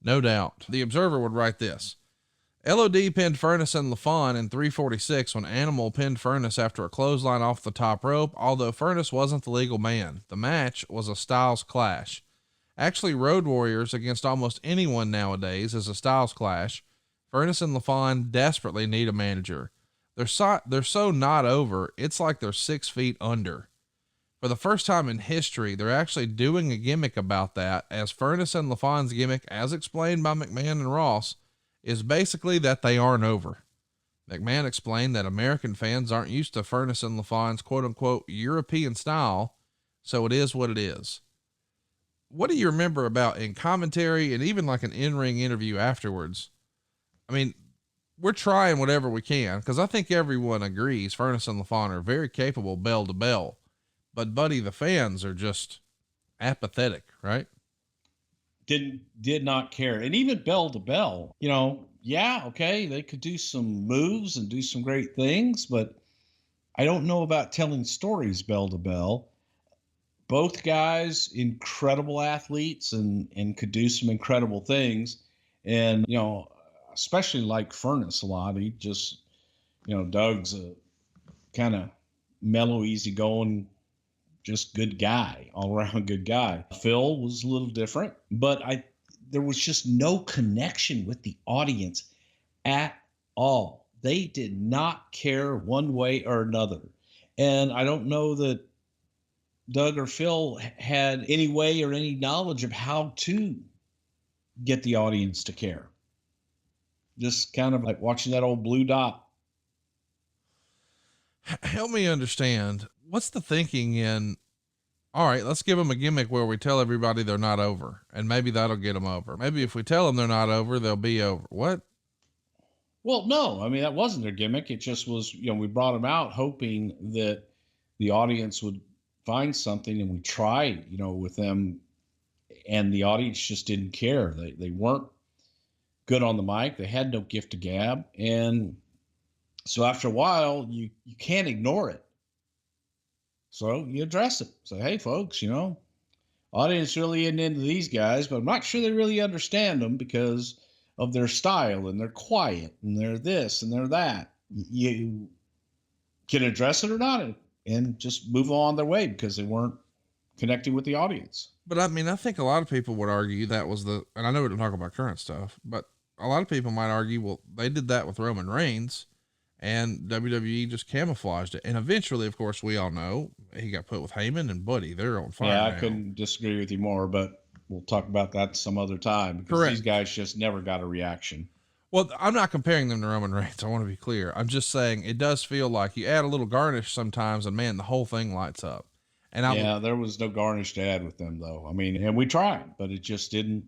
No doubt. The Observer would write this. LOD pinned Furnace and LaFon in 346 when Animal pinned Furnace after a clothesline off the top rope, although Furnace wasn't the legal man. The match was a Styles clash. Actually, Road Warriors against almost anyone nowadays is a Styles clash. Furnace and LaFon desperately need a manager. They're so not over, it's like they're 6 feet under. For the first time in history, they're actually doing a gimmick about that, as Furnace and LaFon's gimmick, as explained by McMahon and Ross, is basically that they aren't over. McMahon explained that American fans aren't used to Furnace and LaFon's quote unquote European style, so it is what it is. What do you remember about in commentary and even like an in-ring interview afterwards? I mean, we're trying whatever we can, because I think everyone agrees Furnace and LaFon are very capable bell to bell, but buddy, the fans are just apathetic, right? Did not care. And even bell to bell, yeah, okay, they could do some moves and do some great things, but I don't know about telling stories bell to bell. Both guys, incredible athletes and could do some incredible things. And, especially like Furnace a lot. He just, Doug's a kind of mellow, easygoing, just good guy, all around good guy. Phil was a little different, but there was just no connection with the audience at all. They did not care one way or another. And I don't know that Doug or Phil had any way or any knowledge of how to get the audience to care. Just kind of like watching that old blue dot. Help me understand, what's the thinking in, all right, let's give them a gimmick where we tell everybody they're not over, and maybe that'll get them over. Maybe if we tell them they're not over, they'll be over. What? Well, no, I mean, that wasn't their gimmick. It just was, we brought them out hoping that the audience would find something, and we tried, with them, and the audience just didn't care. They weren't good on the mic. They had no gift of gab. And so after a while, you can't ignore it. So you address it. Say, hey, folks, audience really isn't into these guys, but I'm not sure they really understand them because of their style, and they're quiet, and they're this, and they're that. You can address it or not, and just move on their way because they weren't connecting with the audience. But I mean, I think a lot of people would argue that was and I know we're talking about current stuff, but a lot of people might argue, well, they did that with Roman Reigns and WWE just camouflaged it. And eventually, of course, we all know he got put with Heyman and Buddy. They're on fire. Yeah, now. I couldn't disagree with you more, but we'll talk about that some other time because Correct. These guys just never got a reaction. Well, I'm not comparing them to Roman Reigns. I want to be clear. I'm just saying it does feel like you add a little garnish sometimes and man, the whole thing lights up. And there was no garnish to add with them though. I mean, and we tried, but it just didn't,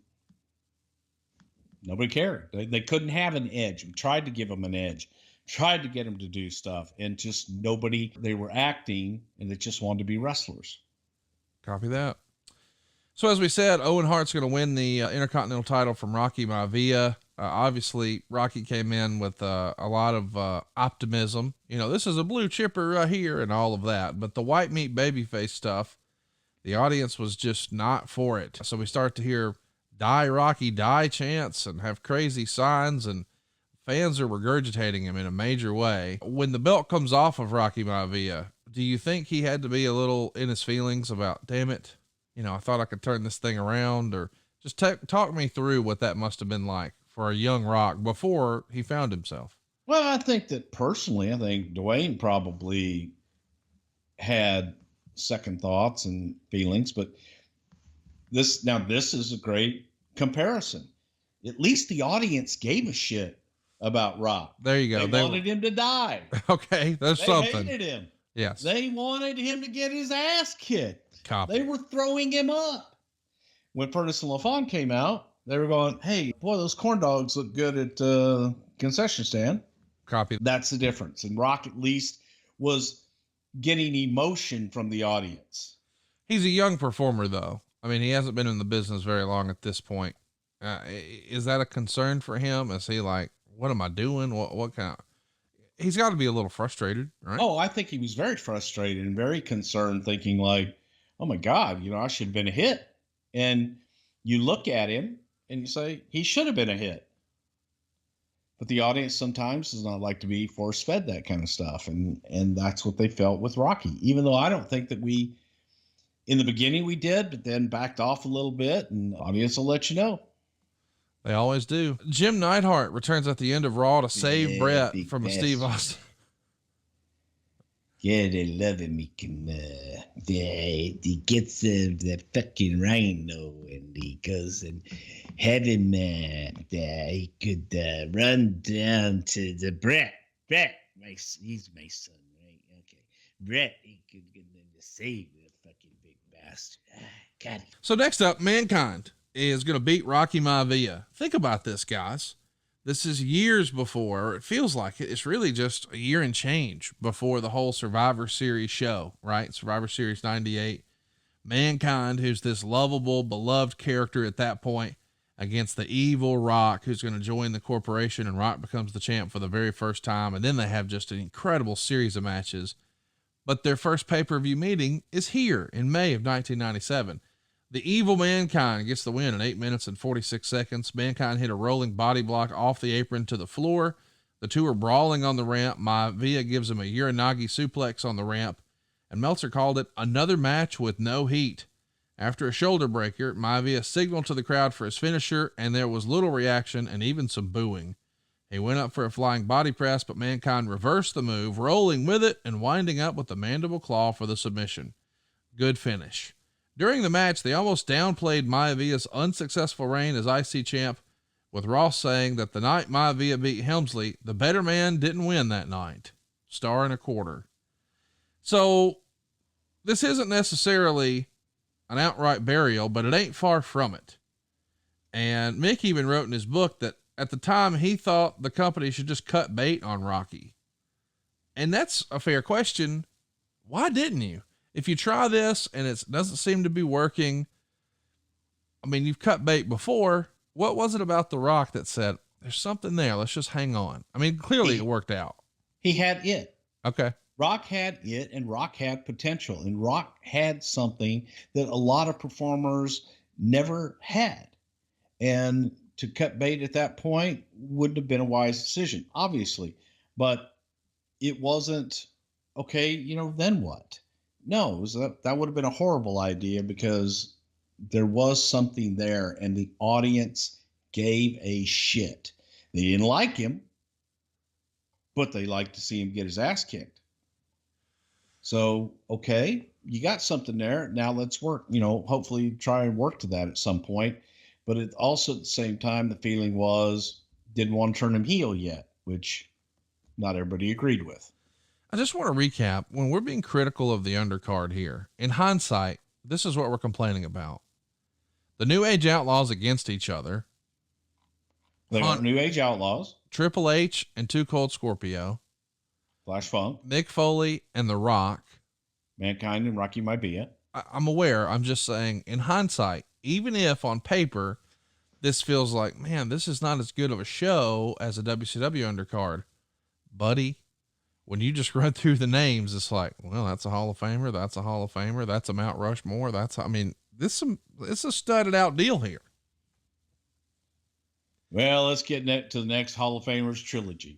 nobody cared. They couldn't have an edge. We tried to give them an edge, tried to get them to do stuff, and just nobody, they were acting and they just wanted to be wrestlers. Copy that. So as we said, Owen Hart's going to win the Intercontinental title from Rocky Maivia. Obviously Rocky came in with a lot of optimism. This is a blue chipper right here and all of that, but the white meat babyface stuff, the audience was just not for it. So we start to hear die Rocky die chants and have crazy signs, and fans are regurgitating him in a major way. When the belt comes off of Rocky Maivia, do you think he had to be a little in his feelings about, damn it, I thought I could turn this thing around? Or just talk me through what that must have been like for a young Rock before he found himself. Well, I think that personally, I think Dwayne probably had second thoughts and feelings, but this is a great comparison. At least the audience gave a shit about Rock. There you go. They wanted him to die. Okay. That's something. They hated him. Yes. They wanted him to get his ass kicked. Copy. They were throwing him up. When Furnace and LaFon came out, they were going, hey, boy, those corn dogs look good at concession stand. Copy. That's the difference. And Rock at least was getting emotion from the audience. He's a young performer though. I mean, he hasn't been in the business very long at this point. Is that a concern for him? Is he like, what am I doing? What kind of, he's got to be a little frustrated, right? Oh, I think he was very frustrated and very concerned, thinking like, oh my God, I should have been a hit. And you look at him and you say he should have been a hit. But the audience sometimes does not like to be force fed that kind of stuff. And that's what they felt with Rocky, even though I don't think that we, in the beginning we did, but then backed off a little bit, and the audience will let you know. They always do. Jim Neidhart returns at the end of Raw to save Brett from a Steve Austin. Yeah, they love him. He can, he gets the fucking rhino, and he goes and have him, he could run down to the Brett, he's my son, right? Okay. Brett, he could get them to save the fucking big bastard. Got it. So next up, Mankind is going to beat Rocky Maivia. Think about this, guys. This is years before, or it feels like it. It's really just a year and change before the whole Survivor Series show, right? Survivor Series 98. Mankind, who's this lovable, beloved character at that point, against the evil Rock, who's going to join the corporation, and Rock becomes the champ for the very first time. And then they have just an incredible series of matches. But their first pay-per-view meeting is here in May of 1997. The evil Mankind gets the win in 8 minutes and 46 seconds. Mankind hit a rolling body block off the apron to the floor. The two are brawling on the ramp. Maivia gives him a Uranagi suplex on the ramp, and Meltzer called it another match with no heat. After a shoulder breaker, Maivia signaled to the crowd for his finisher, and there was little reaction and even some booing. He went up for a flying body press, but Mankind reversed the move, rolling with it and winding up with the mandible claw for the submission. Good finish. During the match, they almost downplayed Maivia's unsuccessful reign as IC champ, with Ross saying that the night Maivia beat Helmsley, the better man didn't win that night. Star and a quarter. So this isn't necessarily an outright burial, but it ain't far from it. And Mick even wrote in his book that at the time he thought the company should just cut bait on Rocky. And that's a fair question. Why didn't you? If you try this and it doesn't seem to be working, I mean, you've cut bait before. What was it about The Rock that said, there's something there, let's just hang on? I mean, clearly it worked out. He had it. Okay. Rock had it, and Rock had potential, and Rock had something that a lot of performers never had. And to cut bait at that point wouldn't have been a wise decision, obviously, but it wasn't okay. Then what? No, that would have been a horrible idea, because there was something there and the audience gave a shit. They didn't like him, but they liked to see him get his ass kicked. So, okay, you got something there. Now let's work, hopefully try and work to that at some point. But it also, at the same time, the feeling was didn't want to turn him heel yet, which not everybody agreed with. I just want to recap when we're being critical of the undercard here. In hindsight, this is what we're complaining about. The New Age Outlaws against each other. They are New Age Outlaws. Triple H and Too Cold Scorpio. Flash Funk. Mick Foley and The Rock. Mankind and Rocky Maivia. I'm aware. I'm just saying, in hindsight, even if on paper, this feels like, man, this is not as good of a show as a WCW undercard. Buddy, when you just run through the names, it's like, well, that's a Hall of Famer. That's a Hall of Famer. That's a Mount Rushmore. It's a studded out deal here. Well, let's get to the next Hall of Famers trilogy.